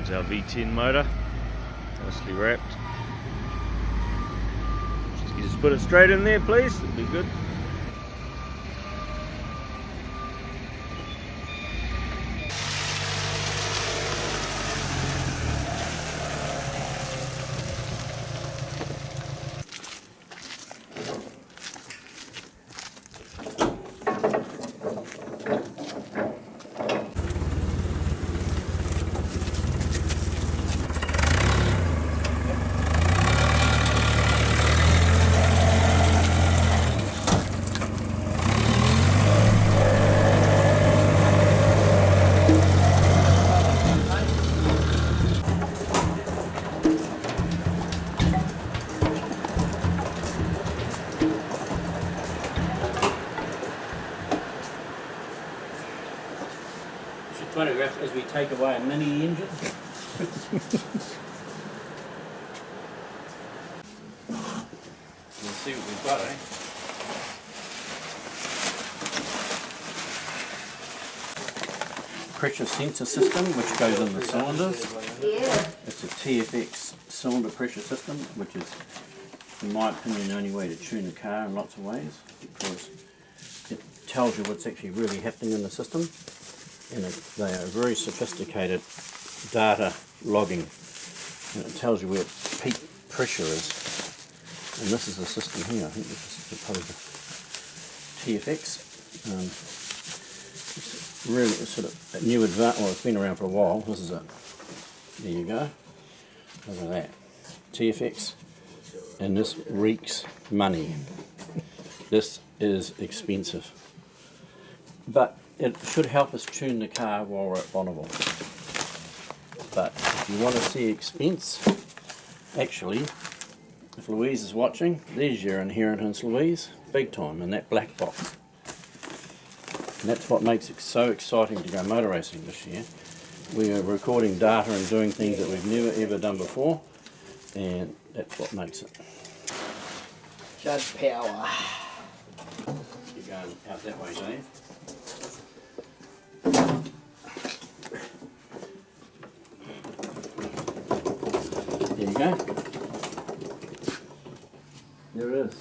There's our V10 motor, nicely wrapped. You just put it straight in there, please, it'll be good. Photographs as we take away a mini engine. We'll see what we've got, eh? Pressure sensor system which goes in the cylinders. Yeah. It's a TFX cylinder pressure system, which is, in my opinion, the only way to tune the car in lots of ways, because it tells you what's actually really happening in the system. And they are very sophisticated data logging, and it tells you where peak pressure is. And this is the system here. I think this is probably the TFX. It's really sort of a new advance. Well, it's been around for a while. This is it. There you go. Look at that. TFX, and this reeks money. This is expensive, but it should help us tune the car while we're at Bonneville. But if you want to see expense, actually, if Louise is watching, there's your inheritance, Louise, big time, in that black box. And that's what makes it so exciting to go motor racing this year. We are recording data and doing things that we've never ever done before, and that's what makes it. Judd power. You're going out that way, Dave. There you go. There it is.